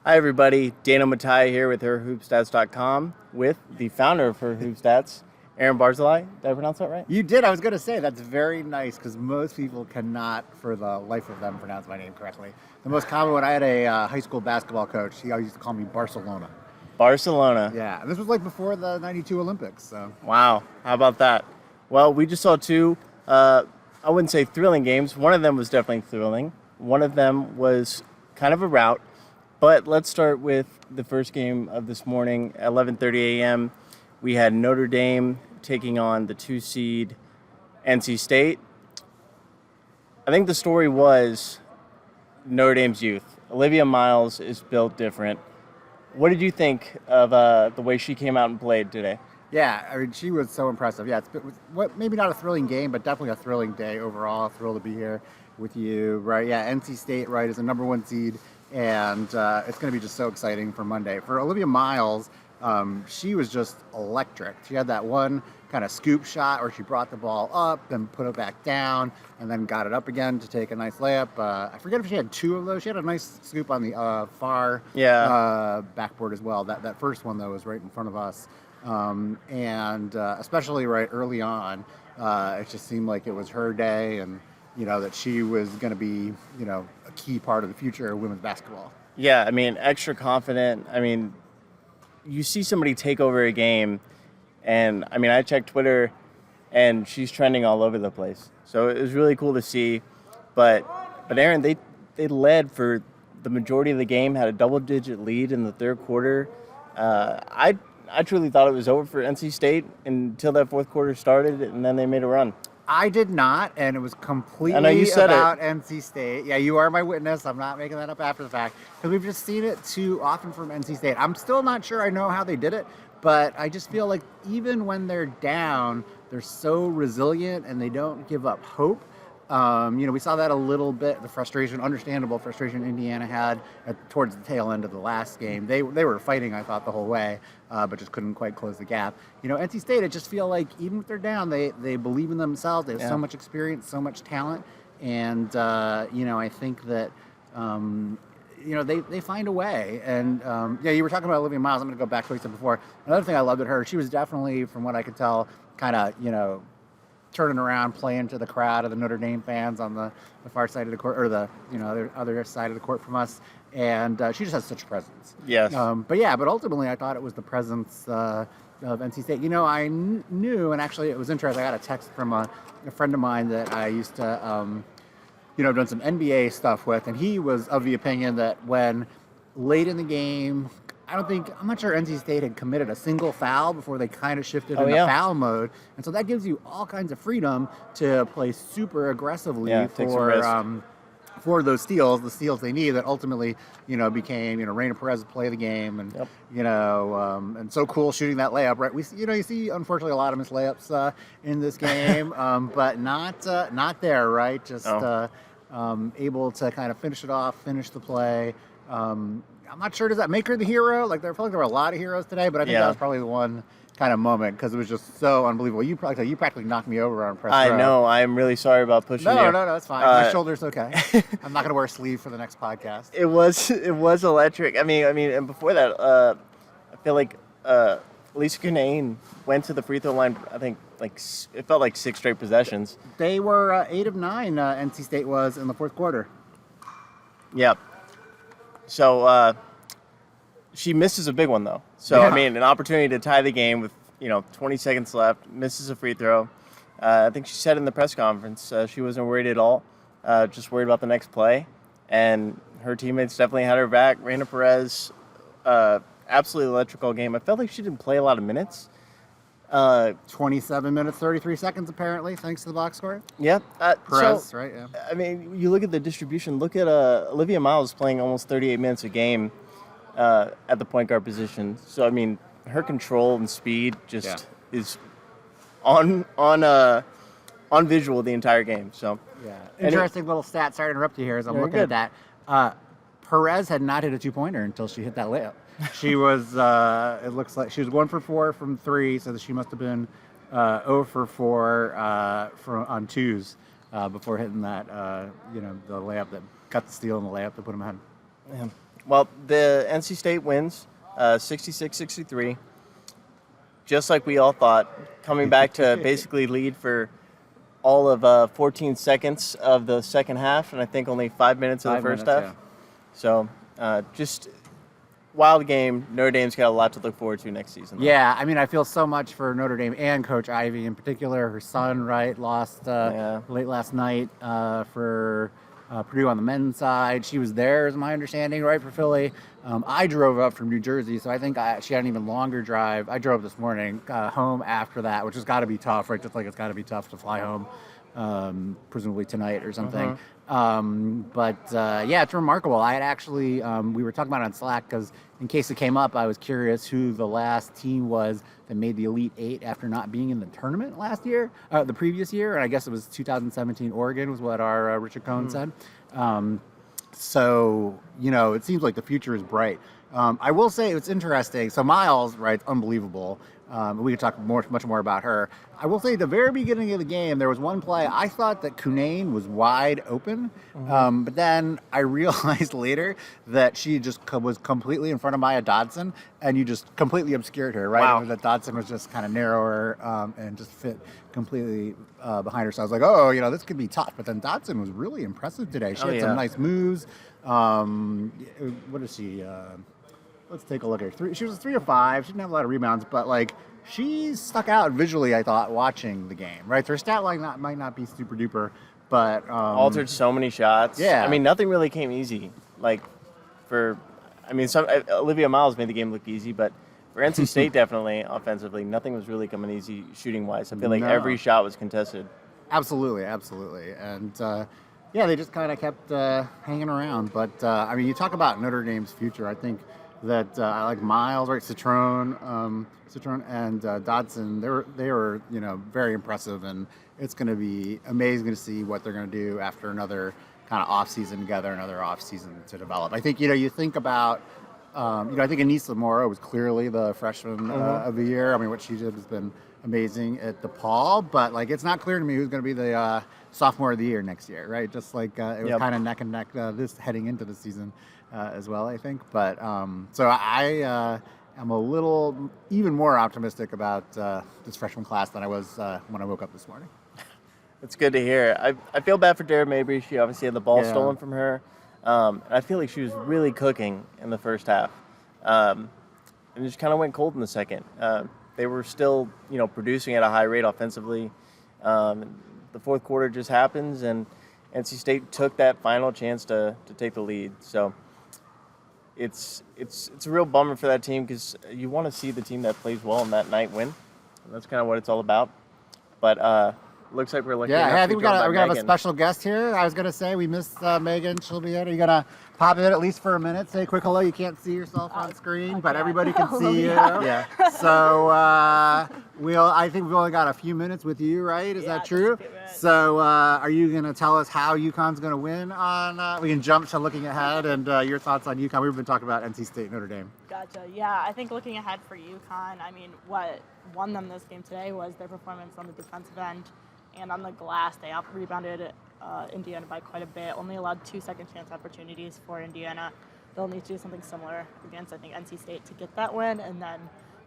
Hi, everybody. Dano Mataya here with herhoopstats.com with the founder of Her Hoop Stats, Aaron Barzilai. Did I pronounce that right? You did. I was going to say that's very nice because most people cannot, for the life of them, pronounce my name correctly. The most common one, I had a high school basketball coach. He always used to call me Barcelona. Barcelona. Yeah, and this was like before the '92 Olympics. So Wow. How about that? Well, we just saw two, I wouldn't say thrilling games. One of them was definitely thrilling. One of them was kind of a rout. But let's start with the first game of this morning, 11:30 a.m. We had Notre Dame taking on the 2-seed NC State. I think the story was Notre Dame's youth. Olivia Miles is built different. What did you think of the way she came out and played today? yeah, I mean, she was so impressive. Yeah, it was maybe not a thrilling game, but definitely a thrilling day overall. Thrilled to be here with you, right? Yeah, NC State, right, is the number one seed. And it's going to be just so exciting for Monday. For Olivia Miles, she was just electric. She had that one kind of scoop shot where she brought the ball up, then put it back down, and then got it up again to take a nice layup. I forget if she had two of those. She had a nice scoop on the far backboard as well. That first one, though, was right in front of us. And especially right early on, it just seemed like it was her day, and that she was going to be, a key part of the future of women's basketball. Yeah, I mean, extra confident. I mean, you see somebody take over a game, and I mean, I checked Twitter, and she's trending all over the place. So it was really cool to see. But Aaron, they led for the majority of the game, had a double-digit lead in the third quarter. I truly thought it was over for NC State until that fourth quarter started, and then they made a run. I did not, and it was completely I know you said about NC State. Yeah, you are my witness. I'm not making that up after the fact because we've just seen it too often from NC State. I'm still not sure I know how they did it, but I just feel like even when they're down, they're so resilient and they don't give up hope. We saw that a little bit, the frustration, understandable frustration Indiana had towards the tail end of the last game. They were fighting, I thought, the whole way, but just couldn't quite close the gap. NC State, I just feel like even if they're down, they believe in themselves. They have so much experience, so much talent, and, I think that, they find a way. And, you were talking about Olivia Miles. I'm going to go back to what you said before. Another thing I loved at her, she was definitely, from what I could tell, kind of, turning around, playing to the crowd of the Notre Dame fans on the far side of the court, or the other side of the court from us, and she just has such presence. Yes. But ultimately, I thought it was the presence of NC State. I knew, and actually, it was interesting. I got a text from a friend of mine that I used to, done some NBA stuff with, and he was of the opinion that when late in the game, I'm not sure NC State had committed a single foul before they kind of shifted into foul mode. And so that gives you all kinds of freedom to play super aggressively for those steals, the steals they need that ultimately, became, Raina Perez play the game and, and so cool shooting that layup, right? You see, unfortunately, a lot of missed layups in this game, but not there, right? Just able to kind of finish it off, finish the play. I'm not sure, does that make her the hero? I feel like there were a lot of heroes today, but I think that was probably the one kind of moment because it was just so unbelievable. You practically knocked me over on press row. I know. I'm really sorry about pushing you. No, it's fine. My shoulder's okay. I'm not going to wear a sleeve for the next podcast. It was electric. I mean, and before that, I feel like Lisa Kinane went to the free throw line. I think it felt like 6 straight possessions. They were 8 of 9. NC State was in the fourth quarter. Yep. So she misses a big one, though. So, I mean, an opportunity to tie the game with, 20 seconds left, misses a free throw. I think she said in the press conference she wasn't worried at all, just worried about the next play. And her teammates definitely had her back. Raina Perez, absolutely electrical game. I felt like she didn't play a lot of minutes. 27 minutes, 33 seconds, apparently, thanks to the box score. Yeah. Perez, right? Yeah. I mean, you look at the distribution. Look at Olivia Miles playing almost 38 minutes a game at the point guard position. So, I mean, her control and speed just is on visual the entire game. So, yeah. Interesting little stat. Sorry to interrupt you here as I'm looking at that. Perez had not hit a 2-pointer until she hit that layup. She was, it looks like she was 1 for 4 from 3, so she must have been 0 for 4 on 2s before hitting that, the layup that got the steal and the layup to put them ahead. Yeah. Well, the NC State wins 66-63, just like we all thought, coming back to basically lead for all of 14 seconds of the second half, and I think only 5 minutes of the first half. Yeah. So just wild game. Notre Dame's got a lot to look forward to next season, though. Yeah, I mean, I feel so much for Notre Dame and Coach Ivy in particular. Her son, right, lost late last night for Purdue on the men's side. She was there, is my understanding, right, for Philly. I drove up from New Jersey, so I think she had an even longer drive. I drove this morning home after that, which has got to be tough, right? Just like it's got to be tough to fly home, presumably tonight or something. Yeah, it's remarkable. I had actually, we were talking about it on Slack because in case it came up, I was curious who the last team was that made the Elite Eight after not being in the tournament last year, the previous year. And I guess it was 2017 Oregon was what our Richard Cohen said. So, it seems like the future is bright. I will say it's interesting. So Miles, right, unbelievable. We could talk much more about her. I will say at the very beginning of the game, there was one play. I thought that Cunane was wide open, but then I realized later that she just was completely in front of Maya Dodson, and you just completely obscured her, right? Wow. That Dodson was just kind of narrower and just fit completely behind her. So I was like, this could be tough. But then Dodson was really impressive today. She had some nice moves. What is she? Let's take a look at her. She was 3 of 5. She didn't have a lot of rebounds, but she stuck out visually, I thought, watching the game. Right, her stat line might not be super duper, but altered so many shots. Yeah, I mean, nothing really came easy. Olivia Miles made the game look easy, but for NC State, definitely offensively, nothing was really coming easy shooting wise. I feel like every shot was contested. Absolutely, and they just kind of kept hanging around. But you talk about Notre Dame's future. I think that I like Miles, right? Citron and Dodson. They were very impressive, and it's going to be amazing to see what they're going to do after another kind of off season together, another off season to develop. I think you think about I think Anissa Mora was clearly the freshman of the year. I mean, what she did has been amazing at DePaul, but it's not clear to me who's going to be the sophomore of the year next year, right? Just it was kind of neck and neck this heading into the season as well, I think. But so I am a little even more optimistic about this freshman class than I was when I woke up this morning. It's good to hear. I feel bad for Dara Mabry. She obviously had the ball stolen from her. And I feel like she was really cooking in the first half. And just kind of went cold in the second. They were still, producing at a high rate offensively. The fourth quarter just happens, and NC State took that final chance to take the lead. So it's a real bummer for that team because you want to see the team that plays well on that night win. And that's kind of what it's all about. But looks like we're lucky. Yeah, I think we got a special guest here. I was gonna say we missed Megan. She'll be in. Are you gonna pop in at least for a minute? Say a quick hello. You can't see yourself on screen, but everybody can see you. Yeah. So I think we've only got a few minutes with you, right? Is that true? So are you gonna tell us how UConn's gonna win on? We can jump to looking ahead and your thoughts on UConn. We've been talking about NC State, Notre Dame. Gotcha. Yeah, I think looking ahead for UConn, what won them this game today was their performance on the defensive end. And on the glass, they out-rebounded Indiana by quite a bit. Only allowed 2 second chance opportunities for Indiana. They'll need to do something similar against, I think, NC State to get that win. And then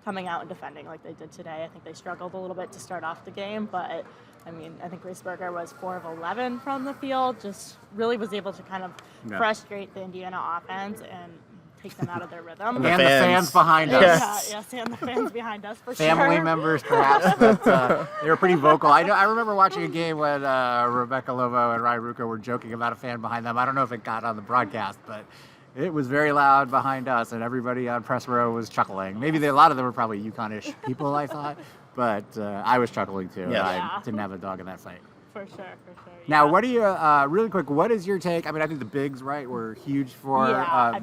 coming out and defending like they did today. I think they struggled a little bit to start off the game. But, I think Reisberger was 4 of 11 from the field. Just really was able to kind of frustrate the Indiana offense and take them out of their rhythm. And the fans behind us. Yes, and the fans behind us for Family sure. members, perhaps, but they were pretty vocal. I remember watching a game when Rebecca Lovo and Ryan Rucco were joking about a fan behind them. I don't know if it got on the broadcast, but it was very loud behind us, and everybody on press row was chuckling. Maybe a lot of them were probably UConn-ish people, I thought, but I was chuckling too. Yeah. I didn't have a dog in that fight. For sure. Now, what do you, really quick, what is your take? I think the bigs, right, were huge for,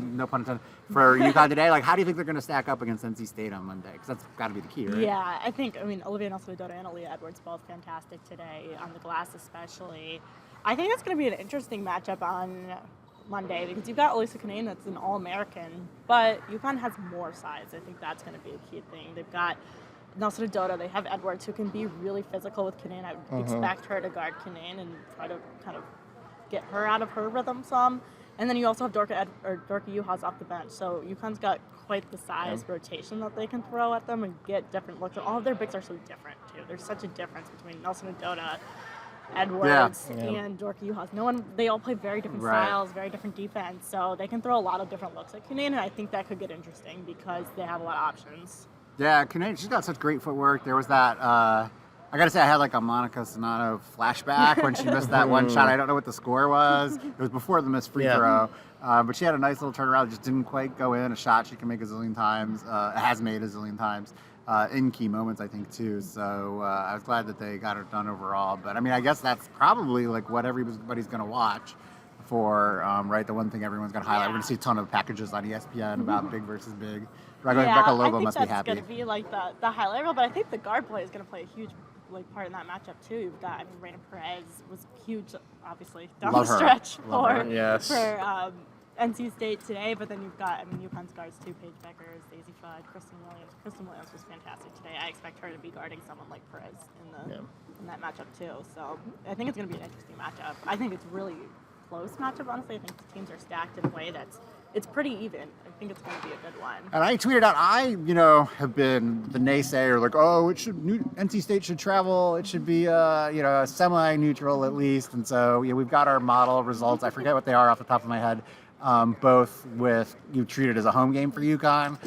no pun intended, for UConn today. How do you think they're going to stack up against NC State on Monday? Because that's got to be the key, right? Yeah, I think, Olivia Miles Talk and Aaliyah Edwards both fantastic today, on the glass especially. I think that's going to be an interesting matchup on Monday because you've got Elisa Cunane that's an All-American, but UConn has more size. I think that's going to be a key thing. They've got Nelson Adota, they have Edwards, who can be really physical with Cunane. I would expect her to guard Cunane and try to kind of get her out of her rhythm some. And then you also have Dorka Juhas off the bench. So UConn's got quite the size rotation that they can throw at them and get different looks. All of their bigs are so different, too. There's such a difference between Nelson Adota, Edwards, and Dorka Juhas. They all play very different styles, very different defense. So they can throw a lot of different looks at Cunane, and I think that could get interesting because they have a lot of options. Yeah, Cunane, she's got such great footwork. There was that, I got to say, I had like a Monica Sonato flashback when she missed that one shot. I don't know what the score was. It was before the missed free throw. But she had a nice little turnaround. Just didn't quite go in. A shot she can make a zillion times, has made a zillion times in key moments, I think, too. So I was glad that they got it done overall. But, I mean, I guess that's probably like what everybody's going to watch for, right? The one thing everyone's going to highlight. We're going to see a ton of packages on ESPN about big versus big. Becca Lobo must be happy. I think that's going to be like the highlight reel, but I think the guard play is going to play a huge part in that matchup too. You've got, Raina Perez was huge, obviously, down the stretch for NC State today, but then you've got, UConn's guards too, Paige Beckers, Daisy Fudd, Kristen Williams. Kristen Williams was fantastic today. I expect her to be guarding someone like Perez in that matchup too. So I think it's going to be an interesting matchup. I think it's really close matchup, honestly. I think the teams are stacked in a way it's pretty even. I think it's going to be a good one. And I tweeted out, I have been the naysayer, like, NC State should travel. It should be, semi-neutral at least. And so we've got our model results. I forget what they are off the top of my head. Both with you treat it as a home game for UConn,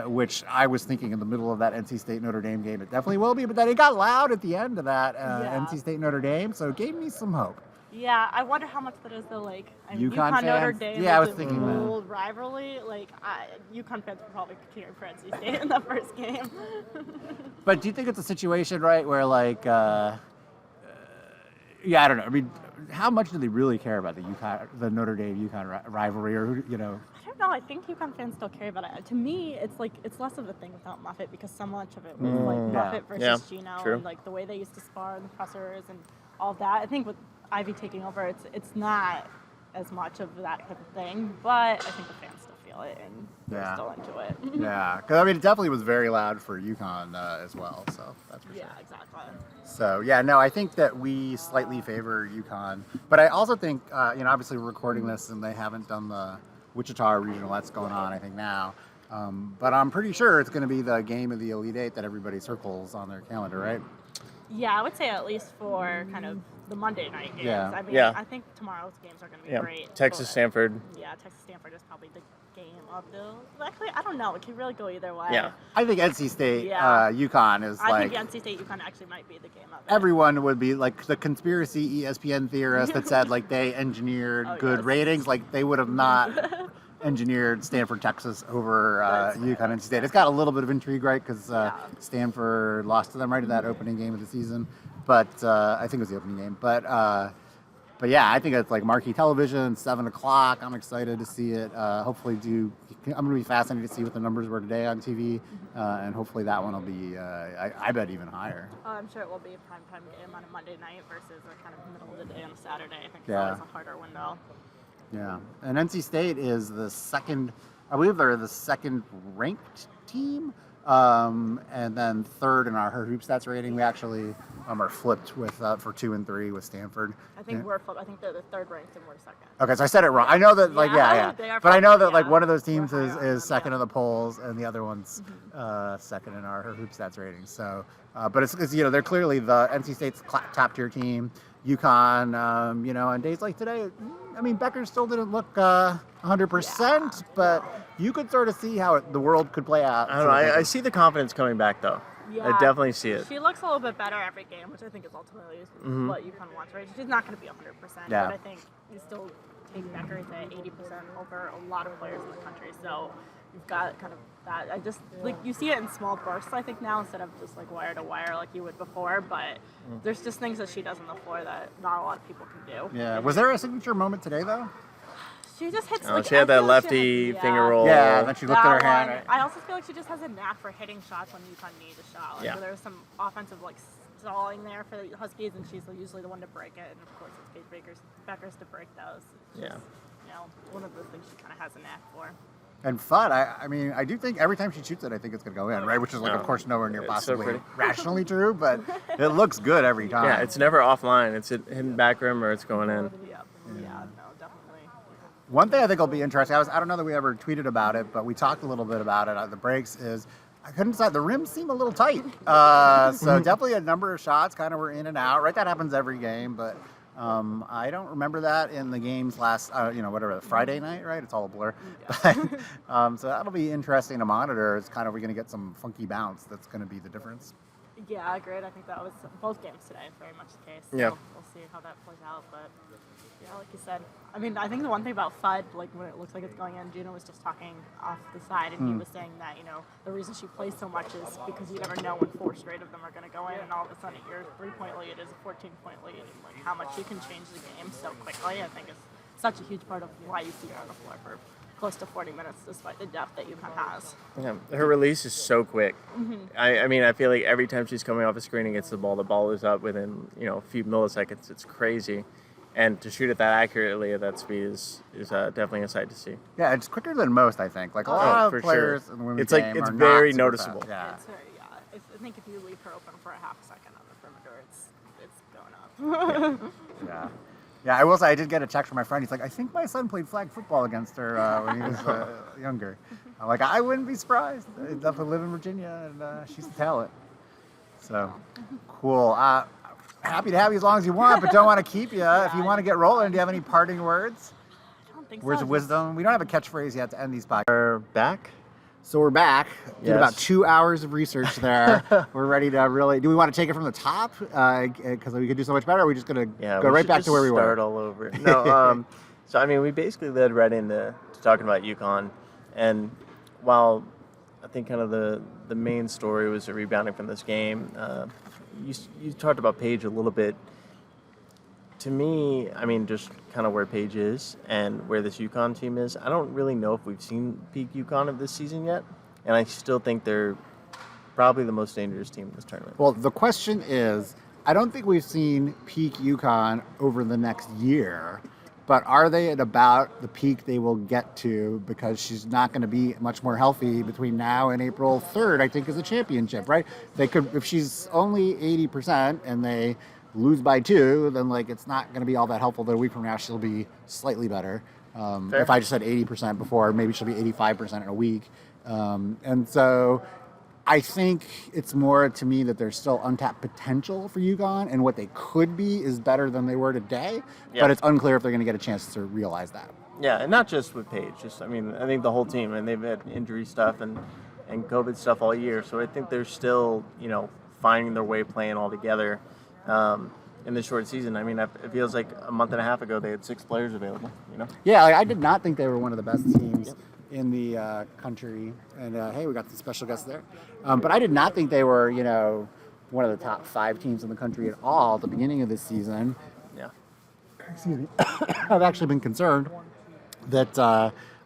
which I was thinking in the middle of that NC State Notre Dame game, it definitely will be. But then it got loud at the end of that NC State Notre Dame, so it gave me some hope. Yeah, I wonder how much that is though. Like, UConn Notre Dame. Yeah, I was thinking that. Old rivalry. Like, UConn fans were probably cheering for NC State in the first game. But do you think it's a situation, right, where like, I don't know. I mean, how much do they really care about the Notre Dame UConn rivalry, or I don't know. I think UConn fans still care about it. To me, it's less of a thing without Muffet because so much of it was like Muffet versus Gino and like the way they used to spar in the pressers and all of that. I think with Ivy taking over, it's not as much of that type of thing, but I think the fans still feel it and they're still into it. Yeah, because it definitely was very loud for UConn as well, so that's for sure. Yeah, exactly. So I think that we slightly favor UConn, but I also think obviously we're recording this and they haven't done the Wichita regional that's going on I think now, but I'm pretty sure it's going to be the game of the Elite Eight that everybody circles on their calendar, right? Yeah, I would say at least for kind of the Monday night games. Yeah. I mean, I think tomorrow's games are going to be great. Texas-Stanford. Yeah, Texas-Stanford is probably the game of the... Actually, I don't know. It could really go either way. Yeah. I think NC State, UConn is I think NC State, UConn actually might be the game of it. Everyone would be like the conspiracy ESPN theorist that said like they engineered good ratings. Like they would have not engineered Stanford, Texas over UConn, NC State. It's got a little bit of intrigue, right? Because Stanford lost to them right in that opening game of the season. But I think it was the opening game. But I think it's like marquee television, 7 o'clock. I'm excited to see it. Hopefully, I'm going to be fascinated to see what the numbers were today on TV, and hopefully that one will be, I bet, even higher. I'm sure it will be a primetime game on a Monday night versus a kind of middle of the day on a Saturday. I think it's always a harder window. Yeah, and NC State is the second. I believe they're the second ranked team. And then third in our Hoop Stats rating. We actually are flipped with for 2 and 3 with Stanford. I think we're flipped. I think they're the third ranked and we're second. Okay, so I said it wrong. I know that but I know that like one of those teams is second in the polls and the other one's second in our Hoop Stats rating. So, but it's they're clearly the NC State's top tier team. UConn, on days like today, I mean, Becker still didn't look 100%, but you could sort of see how the world could play out. I don't know. I see the confidence coming back, though. Yeah, I definitely see it. She looks a little bit better every game, which I think is ultimately what UConn wants, right? She's not going to be 100%, but I think you still take Becker at 80% over a lot of players in the country. So you've got kind of that. I just you see it in small bursts, I think, now instead of just like wire to wire like you would before. But there's just things that she does on the floor that not a lot of people can do. Yeah. Was there a signature moment today, though? She just hits. She had that lefty finger roll. Yeah, and then she looked at her hand. I also feel like she just has a knack for hitting shots when UConn needs a shot. So there was some offensive stalling there for the Huskies, and she's usually the one to break it. And of course, it's Paige Becker's to break those. It's just, one of those things she kind of has a knack for. And Fudd, I mean, I do think every time she shoots it, I think it's going to go in, right? Which is, of course, nowhere near possibly rationally true, but it looks good every time. Yeah, it's never offline. It's a hidden back rim or it's going in. Yeah, no, definitely. One thing I think will be interesting, I don't know that we ever tweeted about it, but we talked a little bit about it at the breaks, is I couldn't decide. The rims seem a little tight. So definitely a number of shots kind of were in and out. Right, that happens every game, but I don't remember that in the games last, whatever, Friday night, right? It's all a blur. Yeah. But, so that'll be interesting to monitor. It's kind of, we're going to get some funky bounce. That's going to be the difference. Yeah, agreed. I think that was both games today, very much the case. So Yeah. we'll see how that plays out. But yeah, like you said, I mean, I think the one thing about FUD, like when it looks like it's going in, Gina was just talking off the side, and he was saying that, the reason she plays so much is because you never know when 4 straight of them are going to go in, and all of a sudden your 3-point lead is a 14-point lead, and like how much you can change the game so quickly, I think is such a huge part of why you see her on the floor for close to 40 minutes, despite the depth that UConn has. Yeah, her release is so quick. I mean, I feel like every time she's coming off a screen and gets the ball is up within a few milliseconds. It's crazy, and to shoot it that accurately at that speed is definitely a sight to see. Yeah, it's quicker than most, I think. Like a lot for of players sure. in the women's It's like game it's are very not super noticeable. fast. Yeah. It's very, I think if you leave her open for a half second on the perimeter, it's going up. Yeah. Yeah, I will say I did get a text from my friend. He's like, I think my son played flag football against her when he was younger. I'm like, I wouldn't be surprised. They definitely live in Virginia, and she's a talent. So, cool. Happy to have you as long as you want, but don't want to keep you. If you want to get rolling, do you have any parting words? I don't think Words so. of wisdom? We don't have a catchphrase yet to end these podcasts. We're back. So we're back. Did Yes. about 2 hours of research there. We're ready to really. Do we want to take it from the top? Because we could do so much better. Or are we just going to go right back to where we Start were? all over. No. So I mean, we basically led right into talking about UConn, and while I think kind of the main story was the rebounding from this game, you talked about Paige a little bit. To me, I mean, just kind of where Paige is and where this UConn team is, I don't really know if we've seen peak UConn of this season yet, and I still think they're probably the most dangerous team in this tournament. Well, the question is, I don't think we've seen peak UConn over the next year, but are they at about the peak they will get to, because she's not going to be much more healthy between now and April 3rd, I think, is a championship, right? They could, if she's only 80% and they lose by 2, then like it's not going to be all that helpful that a week from now she'll be slightly better. If I just said 80% before, maybe she'll be 85% in a week. And so I think it's more to me that there's still untapped potential for UConn, and what they could be is better than they were today, but it's unclear if they're going to get a chance to realize that. Yeah, and not just with Paige. I think the whole team, and they've had injury stuff and COVID stuff all year. So I think they're still, finding their way playing all together in this short season. I mean, it feels like a month and a half ago they had 6 players available. Yeah, I did not think they were one of the best teams in the country. And hey, we got the special guest there. But I did not think they were, one of the top 5 teams in the country at all at the beginning of this season. Yeah. Excuse me. I've actually been concerned that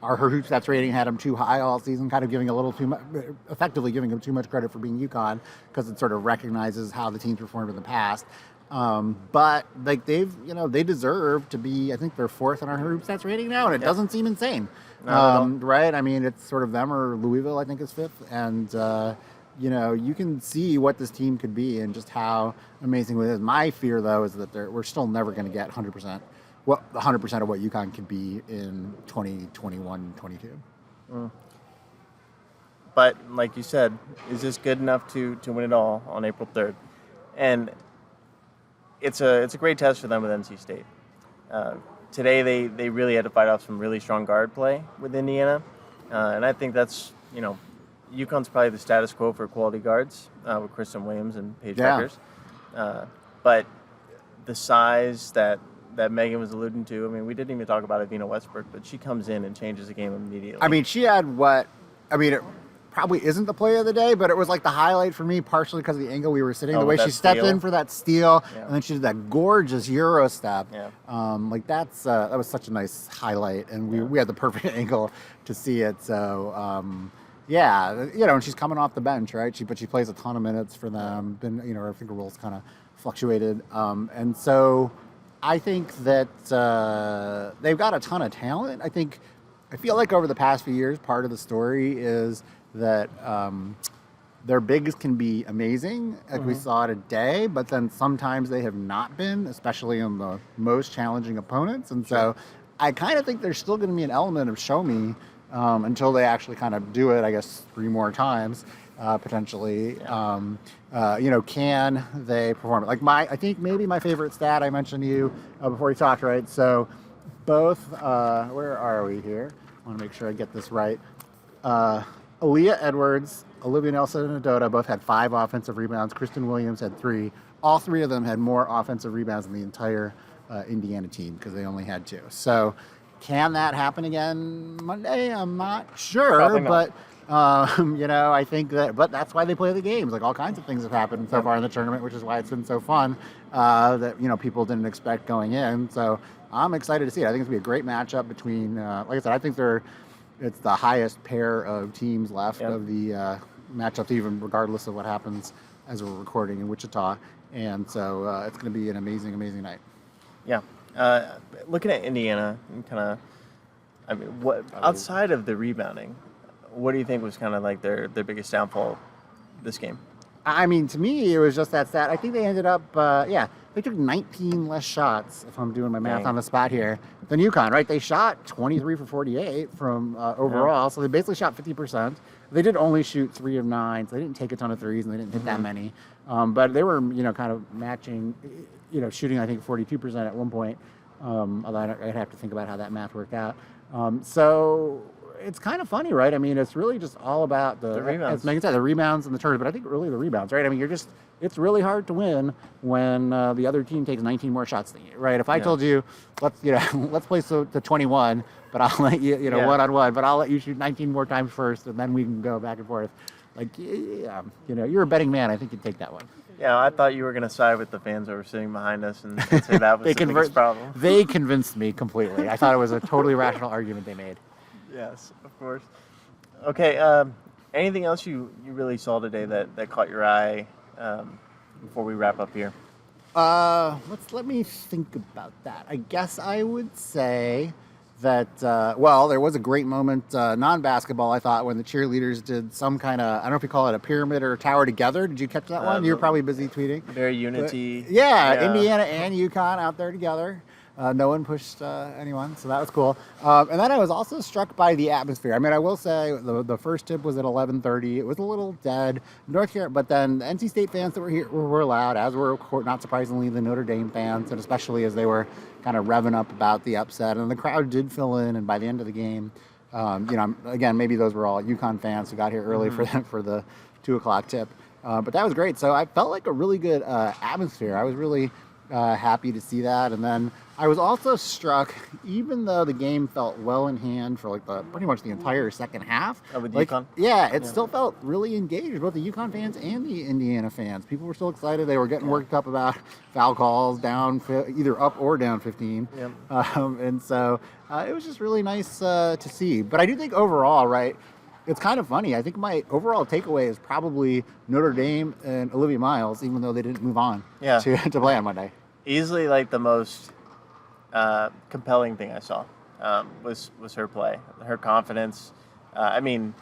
her hoop stats rating had them too high all season, kind of giving a little too much, effectively giving them too much credit for being UConn, because it sort of recognizes how the teams performed in the past. But like they deserve to be. I think they're 4th in our hoop stats rating now, and it doesn't seem insane, right? I mean, it's sort of them or Louisville. I think is 5th, and you can see what this team could be and just how amazing it is. My fear, though, is that we're still never going to get 100%. 100% of what UConn could be in 2021, 22. But like you said, is this good enough to win it all on April 3rd? And it's a great test for them with NC State. Today they really had to fight off some really strong guard play with Indiana, and I think that's UConn's probably the status quo for quality guards with Kristen Williams and Paige Beckers. But the size that Megan was alluding to, I mean, we didn't even talk about Avina Westbrook, but she comes in and changes the game immediately. I mean, she had it probably isn't the play of the day, but it was like the highlight for me, partially because of the angle we were sitting, the way she stepped in for that steal, and then she did that gorgeous Euro step. Yeah. That was such a nice highlight, and we had the perfect angle to see it. So, and she's coming off the bench, right? But she plays a ton of minutes for them. Her finger rolls kind of fluctuated, and so I think that they've got a ton of talent. I feel like over the past few years, part of the story is that their bigs can be amazing, like we saw today, but then sometimes they have not been, especially on the most challenging opponents. And so I kind of think there's still going to be an element of show me until they actually kind of do it, I guess, 3 more times, potentially. Can they perform it? Like I think maybe my favorite stat I mentioned to you before we talked, right? So both, where are we here? I want to make sure I get this right. Aaliyah Edwards, Olivia Nelson, and Adota both had 5 offensive rebounds. Kristen Williams had 3. All 3 of them had more offensive rebounds than the entire Indiana team because they only had 2. So can that happen again Monday? I'm not sure, Probably not. but I think but that's why they play the games. Like all kinds of things have happened so far in the tournament, which is why it's been so fun that people didn't expect going in. So I'm excited to see it. I think it's gonna be a great matchup between, like I said, I think it's the highest pair of teams left of the matchups, even regardless of what happens as we're recording in Wichita. And so it's going to be an amazing, amazing night. Yeah. Looking at Indiana, and what outside of the rebounding, what do you think was kind of like their biggest downfall this game? I mean, to me, it was just that stat. I think they ended up, they took 19 less shots, if I'm doing my math on the spot here, than UConn, right? They shot 23 for 48 from overall, so they basically shot 50%. They did only shoot 3 of 9, so they didn't take a ton of threes, and they didn't hit that many. But they were, kind of matching, shooting, I think, 42% at one point, although I'd have to think about how that math worked out. So it's kind of funny, right? I mean, it's really just all about the rebounds. As Megan said, the rebounds and the turns, but I think really the rebounds, right? I mean, it's really hard to win when the other team takes 19 more shots than you, right? If I told you, let's play to 21, but I'll let you, one-on-one, but I'll let you shoot 19 more times first, and then we can go back and forth. Like, you're a betting man. I think you'd take that one. Yeah, I thought you were going to side with the fans that were sitting behind us and say that was the biggest problem. They convinced me completely. I thought it was a totally rational argument they made. Yes, of course. Okay, anything else you really saw today that caught your eye before we wrap up here? Let me think about that. I guess I would say that, there was a great moment, non-basketball, I thought, when the cheerleaders did some kind of, I don't know if you call it a pyramid or a tower together. Did you catch that one? You were probably busy tweeting. Very unity. But, Indiana and UConn out there together. No one pushed anyone, so that was cool. And then I was also struck by the atmosphere. I mean, I will say the first tip was at 11:30. It was a little dead. North Carolina, but then the NC State fans that were here were loud, as were, not surprisingly, the Notre Dame fans, and especially as they were kind of revving up about the upset. And the crowd did fill in, and by the end of the game, again, maybe those were all UConn fans who got here early for the 2 o'clock tip. But that was great. So I felt like a really good atmosphere. I was really happy to see that. And then I was also struck, even though the game felt well in hand for pretty much the entire second half. With UConn? Yeah, it still felt really engaged, both the UConn fans and the Indiana fans. People were still excited. They were getting worked up about foul calls, down either up or down 15. Yep. And so it was just really nice to see. But I do think overall, right, it's kind of funny. I think my overall takeaway is probably Notre Dame and Olivia Miles, even though they didn't move on to play on Monday. Easily, the most compelling thing I saw was her play, her confidence. I mean,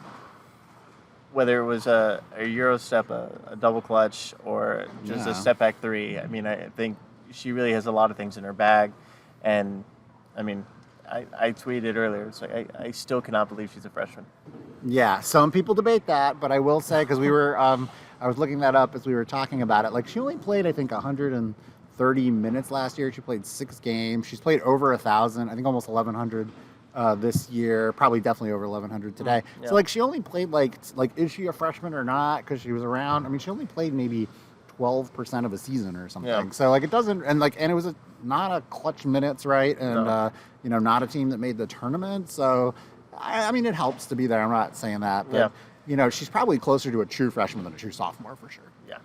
whether it was a Euro step, a double clutch, or just a step back 3. I mean, I think she really has a lot of things in her bag. And, I mean, I tweeted earlier, it's like, I still cannot believe she's a freshman. Yeah, some people debate that, but I will say, because we were, I was looking that up as we were talking about it, she only played, I think, 130 minutes last year. She played 6 games. She's played over 1,000, I think almost 1,100 this year, probably definitely over 1,100 today. Yeah. So she only played is she a freshman or not? Because she was around. I mean, she only played maybe 12% of a season or something. Yeah. So it doesn't, and it was not a clutch minutes, right? And not a team that made the tournament. So I mean, it helps to be there. I'm not saying that, but she's probably closer to a true freshman than a true sophomore for sure. Yeah,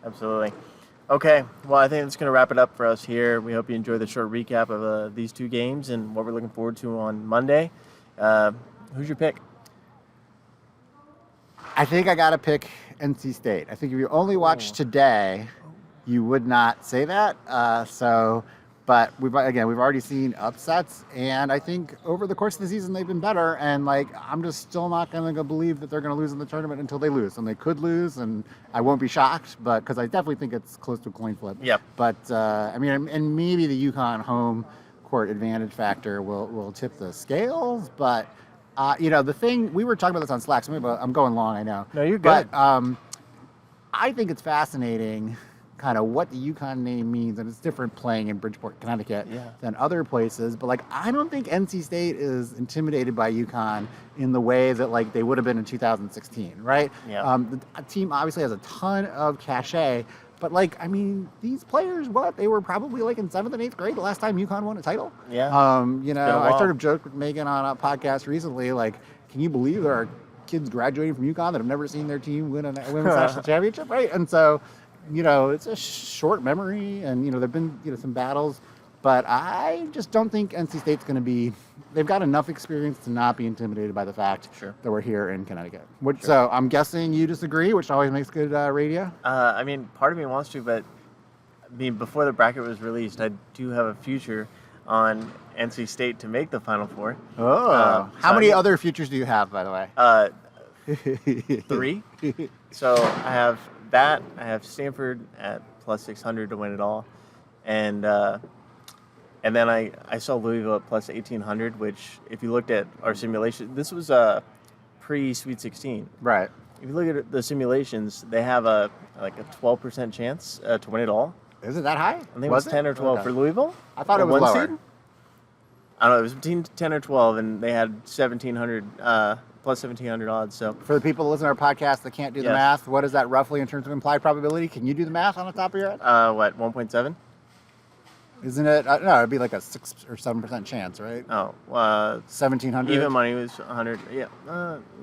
absolutely. Okay, well, I think that's going to wrap it up for us here. We hope you enjoyed the short recap of these 2 games and what we're looking forward to on Monday. Who's your pick? I think I got to pick NC State. I think if you only watched today, you would not say that. But we've already seen upsets, and I think over the course of the season they've been better. And I'm just still not going to believe that they're going to lose in the tournament until they lose, and they could lose, and I won't be shocked, but because I definitely think it's close to a coin flip. Yep. But I mean, and maybe the UConn home court advantage factor will tip the scales. But the thing we were talking about this on Slack. So I'm going long, I know. No, you're good. But I think it's fascinating, kind of what the UConn name means, and it's different playing in Bridgeport, Connecticut, than other places. But I don't think NC State is intimidated by UConn in the way that they would have been in 2016, right? Yeah. The team obviously has a ton of cachet, but these players, they were probably in 7th and 8th grade the last time UConn won a title. Yeah. I sort of joked with Megan on a podcast recently, can you believe there are kids graduating from UConn that have never seen their team win a women's national championship, right? And so, it's a short memory, and there've been some battles, but I just don't think NC State's going to be. They've got enough experience to not be intimidated by the fact that we're here in Connecticut. So I'm guessing you disagree, which always makes good radio. Part of me wants to, but before the bracket was released, I do have a future on NC State to make the Final Four. Oh, how many other futures do you have, by the way? 3. So I have that. I have Stanford at plus 600 to win it all, and then I saw Louisville at plus 1800. Which, if you looked at our simulation, this was pre-Sweet 16. Right. If you look at the simulations, they have a 12% chance to win it all. Is it that high? I think it was 10 or 12 for Louisville. I thought it was lower. Seed? I don't know. It was between 10 or 12, and they had 1,700 plus 1,700 odds. So for the people that listen to our podcast that can't do the math, what is that roughly in terms of implied probability? Can you do the math on the top of your head? 1.7? Isn't it? No, it'd be like a 6 or 7% chance, right? Oh, 1,700. Even money was 100. Yeah.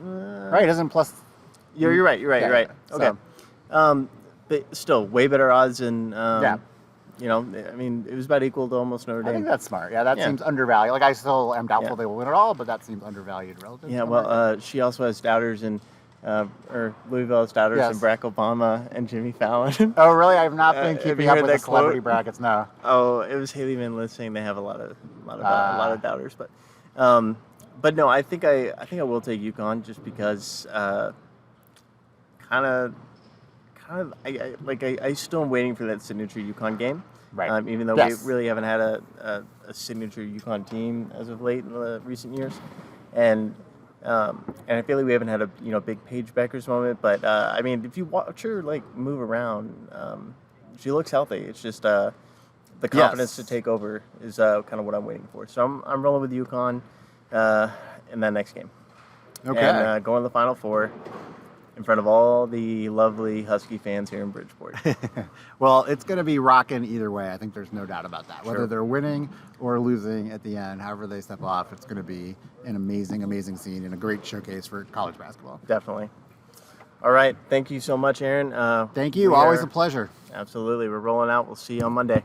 Right. Isn't plus. You're right. You're right. Okay. So. But still, way better odds than. It was about equal to almost Notre Dame. I think that's smart. Yeah, that seems undervalued. I still am doubtful they will win it all, but that seems undervalued relative. Yeah, well, she also has doubters or Louisville has doubters in Barack Obama and Jimmy Fallon. Oh, really? I've not been keeping up with the celebrity brackets. No. Oh, it was Haley Van Lith saying they have a lot of doubters, but no, I think I will take UConn just because I still am waiting for that signature UConn game. Right. Even though we really haven't had a signature UConn team as of late in the recent years, and I feel like we haven't had a big Paige Beckers moment. But if you watch her move around, she looks healthy. It's just the confidence to take over is kind of what I'm waiting for. So I'm rolling with UConn in that next game. Okay. And going to the Final Four in front of all the lovely Husky fans here in Bridgeport. Well, it's going to be rocking either way. I think there's no doubt about that. Whether they're winning or losing at the end, however they step off, it's going to be an amazing, amazing scene and a great showcase for college basketball. Definitely. All right. Thank you so much, Aaron. Thank you. Always a pleasure. Absolutely. We're rolling out. We'll see you on Monday.